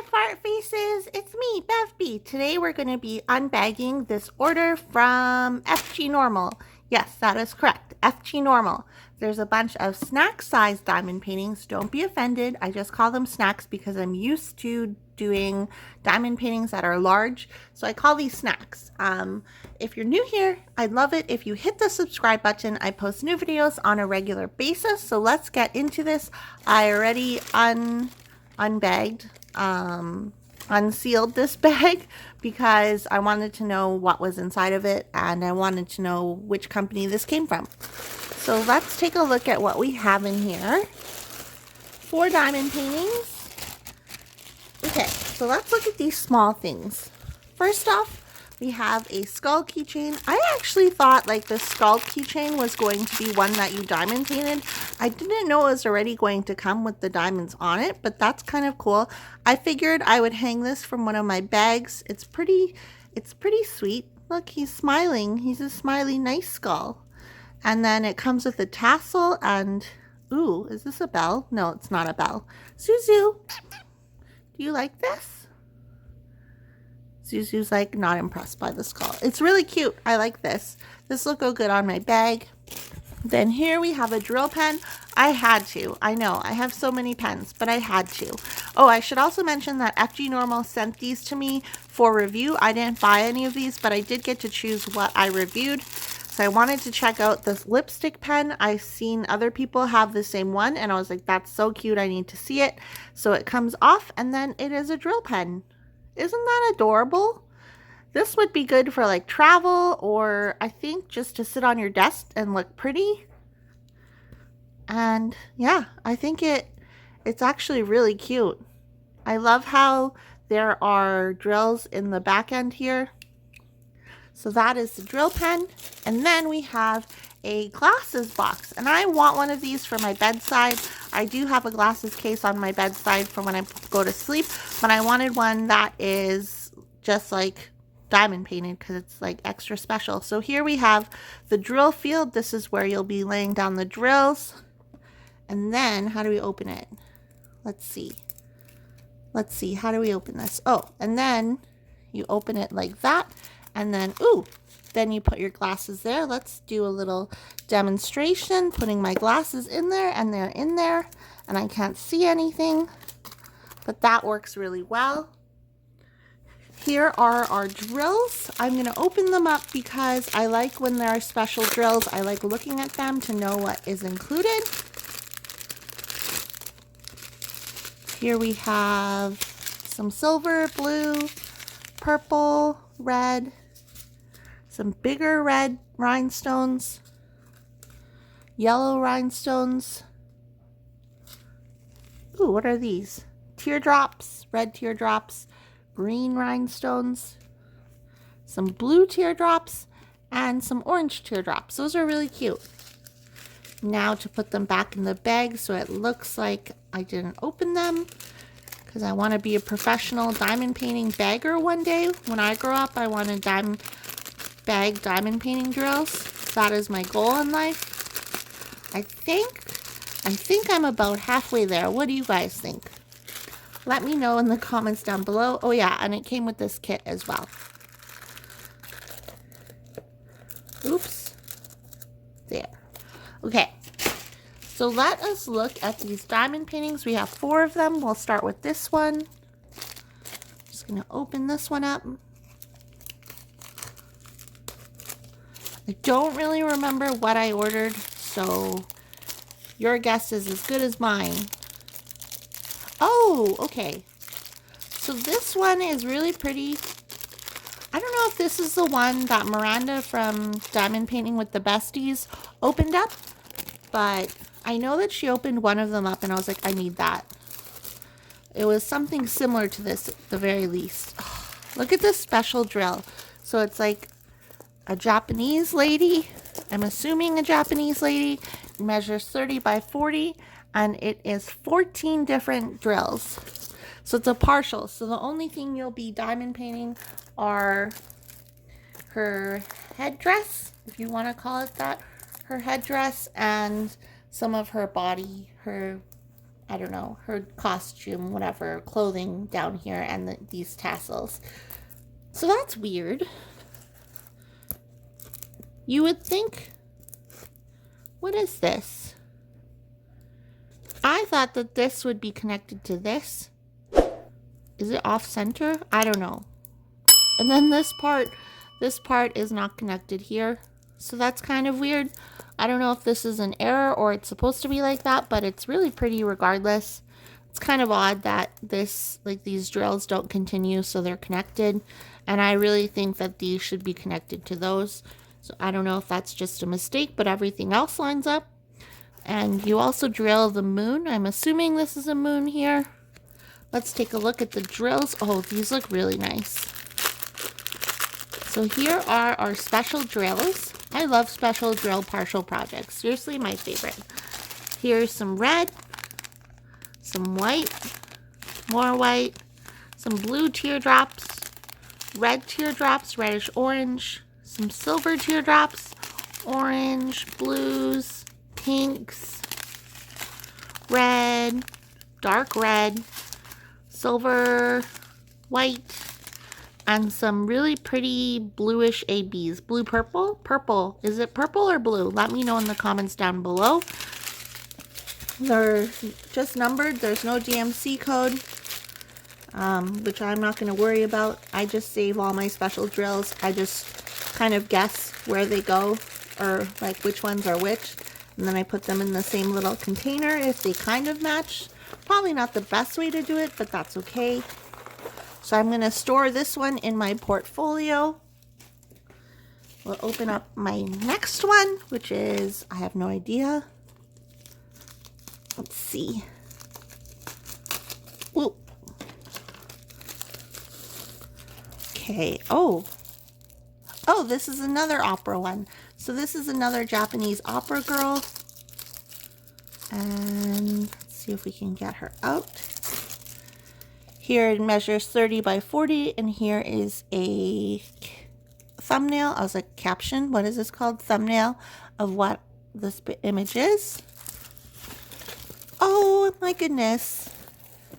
fart faces, it's me, BevB. Today we're going to be unbagging this order from FGNormal. Yes, that is correct, FGNormal. There's a bunch of snack-sized diamond paintings. Don't be offended, I just call them snacks because I'm used to doing diamond paintings that are large, so I call these snacks. If you're new here, I'd love it if you hit the subscribe button. I post new videos on a regular basis, so let's get into this. I already unbagged, unsealed this bag because I wanted to know what was inside of it and I wanted to know which company this came from. So let's take a look at what we have in here. 4 diamond paintings. Okay, so let's look at these small things. First off, we have a skull keychain. I actually thought like the skull keychain was going to be one that you diamond painted. I didn't know it was already going to come with the diamonds on it, but that's kind of cool. I figured I would hang this from one of my bags. It's pretty sweet. Look, he's smiling. He's a smiley, nice skull. And then it comes with a tassel and, ooh, is this a bell? No, it's not a bell. Zuzu, do you like this? Zuzu's like not impressed by the skull. It's really cute. I like this. This will go good on my bag. Then here we have a drill pen. I had to. I know I have so many pens, but I had to. Oh, I should also mention that FGNormal sent these to me for review. I didn't buy any of these, but I did get to choose what I reviewed. So I wanted to check out this lipstick pen. I've seen other people have the same one and I was like, that's so cute. I need to see it. So it comes off and then it is a drill pen. Isn't that adorable? This would be good for like travel or I think just to sit on your desk and look pretty. And yeah, I think it's actually really cute. I love how there are drills in the back end here. So that is the drill pen. And then we have a glasses box. And I want one of these for my bedside. I do have a glasses case on my bedside for when I go to sleep. But I wanted one that is just like diamond painted because it's like extra special. So here we have the drill field. This is where you'll be laying down the drills. And then how do we open it? Let's see. Let's see. How do we open this? Oh, and then you open it like that. And then, ooh, then you put your glasses there. Let's do a little demonstration, putting my glasses in there and they're in there and I can't see anything, but that works really well. Here are our drills. I'm going to open them up because I like when there are special drills. I like looking at them to know what is included. Here we have some silver, blue, purple, red, some bigger red rhinestones, yellow rhinestones. Ooh, what are these? Teardrops, red teardrops, green rhinestones, some blue teardrops, and some orange teardrops. Those are really cute. Now to put them back in the bag so it looks like I didn't open them, because I want to be a professional diamond painting bagger one day. When I grow up, I want to bag diamond painting drills. That is my goal in life. I think I'm about halfway there. What do you guys think? Let me know in the comments down below. Oh yeah, and it came with this kit as well. Oops. There. Okay. So let us look at these diamond paintings. We have 4 of them. We'll start with this one. Just going to open this one up. I don't really remember what I ordered, so your guess is as good as mine. Oh, okay. So this one is really pretty. I don't know if this is the one that Miranda from Diamond Painting with the Besties opened up, but I know that she opened one of them up and I was like, I need that. It was something similar to this at the very least. Oh, look at this special drill. So it's like a Japanese lady. I'm assuming a Japanese lady. It measures 30 by 40 and it is 14 different drills. So it's a partial. So the only thing you'll be diamond painting are her headdress, if you want to call it that. Her headdress and some of her body, her I don't know, her costume, whatever, clothing down here, and these tassels. So that's weird. You would think, what is this? I thought that this would be connected to this. Is it off center? I don't know. And then this part is not connected here. So that's kind of weird. I don't know if this is an error or it's supposed to be like that, but it's really pretty regardless. It's kind of odd that these drills don't continue, so they're connected. And I really think that these should be connected to those. So I don't know if that's just a mistake, but everything else lines up. And you also drill the moon. I'm assuming this is a moon here. Let's take a look at the drills. Oh, these look really nice. So here are our special drills. I love special drill partial projects. Seriously, my favorite. Here's some red, some white, more white, some blue teardrops, red teardrops, reddish orange, some silver teardrops, orange, blues, pinks, red, dark red, silver, white, and some really pretty bluish ABs. Blue purple? Purple. Is it purple or blue? Let me know in the comments down below. They're just numbered. There's no DMC code, which I'm not going to worry about. I just save all my special drills. I just kind of guess where they go, or like which ones are which. And then I put them in the same little container if they kind of match. Probably not the best way to do it, but that's okay. So I'm going to store this one in my portfolio. We'll open up my next one, which is, I have no idea. Let's see. Ooh. Okay. Oh, this is another opera one. So this is another Japanese opera girl. And let's see if we can get her out. Here it measures 30 by 40, and here is a thumbnail. I was like, caption, what is this called? Thumbnail of what this image is. Oh my goodness.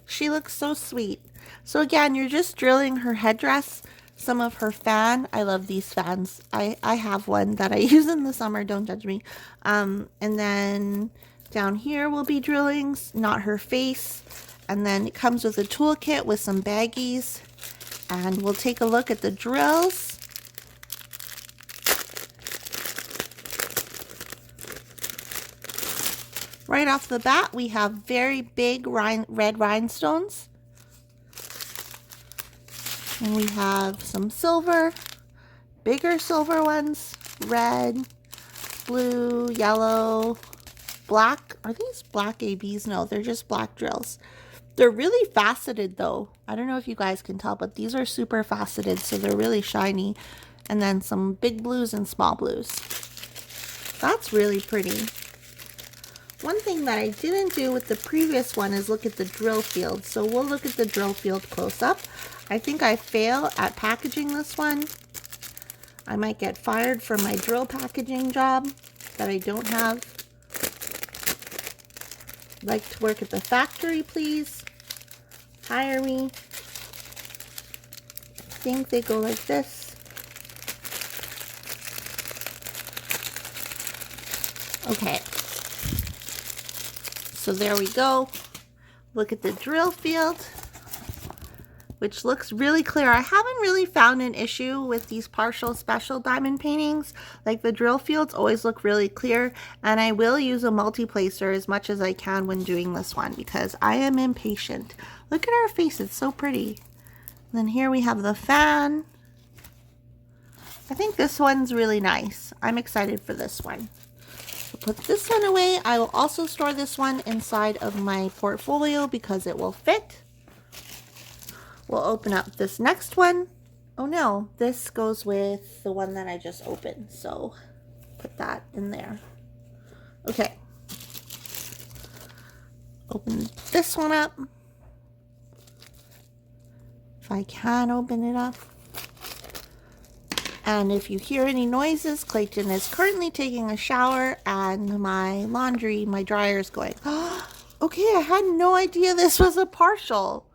She looks so sweet. So again, you're just drilling her headdress, some of her fan. I love these fans. I have one that I use in the summer, don't judge me. And then down here we'll be drilling, not her face. And then it comes with a toolkit with some baggies. And we'll take a look at the drills. Right off the bat, we have very big red rhinestones. And we have some silver, bigger silver ones, red, blue, yellow, black. Are these black ABs? No, they're just black drills. They're really faceted though. I don't know if you guys can tell, but these are super faceted, so they're really shiny. And then some big blues and small blues. That's really pretty. One thing that I didn't do with the previous one is look at the drill field. So we'll look at the drill field close up. I think I fail at packaging this one. I might get fired from my drill packaging job that I don't have. I'd like to work at the factory, please. Hire me. I think they go like this. Okay. So there we go. Look at the drill field, which looks really clear. I haven't really found an issue with these partial special diamond paintings. Like the drill fields always look really clear, and I will use a multi-placer as much as I can when doing this one because I am impatient. Look at her face, it's so pretty. And then here we have the fan. I think this one's really nice. I'm excited for this one. So put this one away. I will also store this one inside of my portfolio because it will fit. We'll open up this next one. Oh no, this goes with the one that I just opened. So put that in there. Okay. Open this one up. If I can open it up. And if you hear any noises, Clayton is currently taking a shower and my laundry, my dryer is going. Okay, I had no idea this was a partial.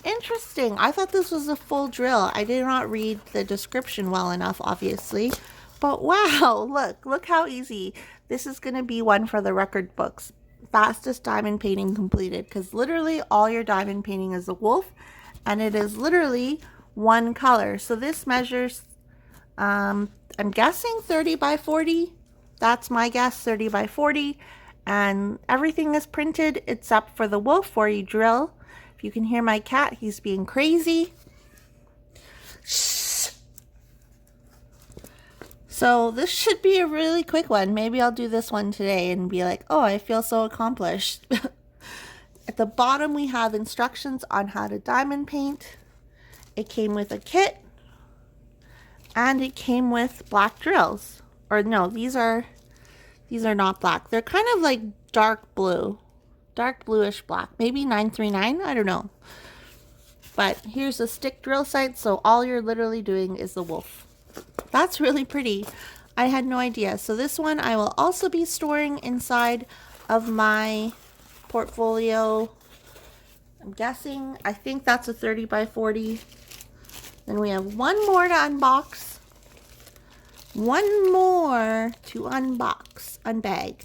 Interesting. I thought this was a full drill. I did not read the description well enough, obviously. But wow, look how easy. This is going to be one for the record books. Fastest diamond painting completed, because literally all your diamond painting is a wolf, and it is literally one color. So this measures, I'm guessing 30 by 40. That's my guess, 30 by 40. And everything is printed except for the wolf where you drill. If you can hear my cat, he's being crazy. Shh. So this should be a really quick one. Maybe I'll do this one today and be like, oh, I feel so accomplished. At the bottom, we have instructions on how to diamond paint. It came with a kit, and it came with black drills. Or no, these are not black. They're kind of like dark blue. Dark bluish black, maybe 939, I don't know. But here's a stick drill site, so all you're literally doing is the wolf. That's really pretty. I had no idea. So this one I will also be storing inside of my portfolio. I'm guessing, I think that's a 30 by 40. Then we have one more to unbox. One more to unbag.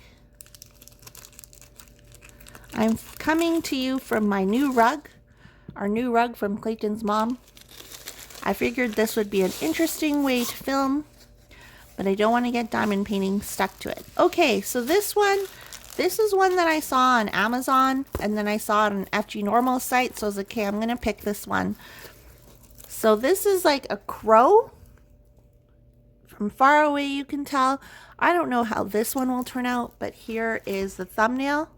I'm coming to you from my new rug, our new rug from Clayton's mom. I figured this would be an interesting way to film, but I don't want to get diamond painting stuck to it. Okay, so this is one that I saw on Amazon, and then I saw it on FGNormal site, so I was like, okay, I'm going to pick this one. So this is like a crow. From far away you can tell. I don't know how this one will turn out, but here is the thumbnail.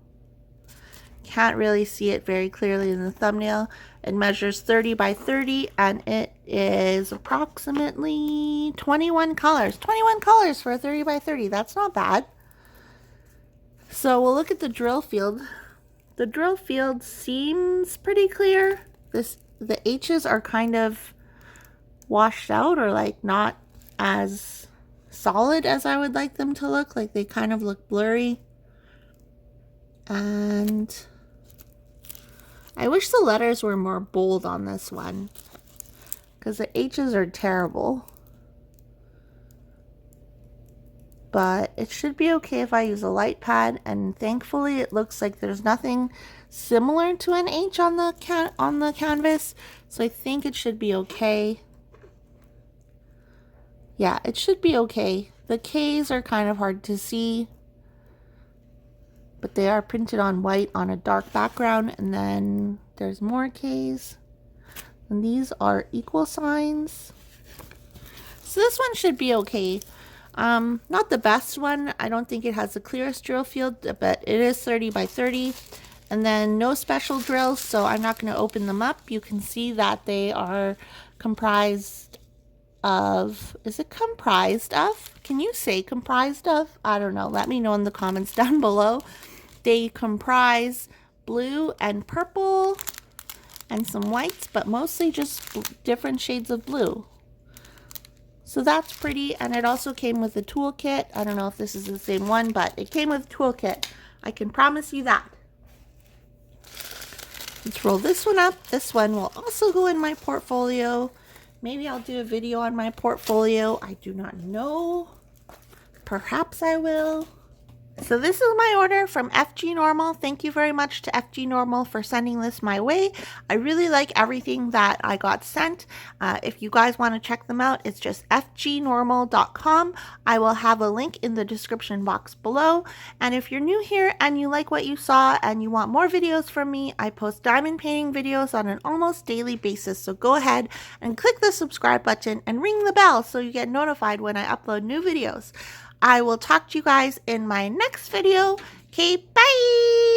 Can't really see it very clearly in the thumbnail. It measures 30 by 30, and it is approximately 21 colors. 21 colors for a 30 by 30. That's not bad. So we'll look at the drill field. The drill field seems pretty clear. The H's are kind of washed out, or like not as solid as I would like them to look. Like they kind of look blurry. And I wish the letters were more bold on this one, because the H's are terrible. But it should be okay if I use a light pad, and thankfully it looks like there's nothing similar to an H on the canvas, so I think it should be okay. Yeah, it should be okay. The K's are kind of hard to see, but they are printed on white on a dark background, and then there's more K's, and these are equal signs. So this one should be okay. Not the best one. I don't think it has the clearest drill field, but it is 30 by 30, and then no special drills, so I'm not going to open them up. You can see that they are comprised of, is it comprised of? Can you say comprised of? I don't know. Let me know in the comments down below. They comprise blue and purple and some whites, but mostly just different shades of blue. So that's pretty, and it also came with a toolkit. I don't know if this is the same one, but it came with a toolkit. I can promise you that. Let's roll this one up. This one will also go in my portfolio. Maybe I'll do a video on my portfolio. I do not know. Perhaps I will. So this is my order from FGNormal. Thank you very much to FGNormal for sending this my way. I really like everything that I got sent. If you guys want to check them out, it's just FGNormal.com. I will have a link in the description box below. And if you're new here and you like what you saw and you want more videos from me, I post diamond painting videos on an almost daily basis. So go ahead and click the subscribe button and ring the bell so you get notified when I upload new videos. I will talk to you guys in my next video. Okay, bye!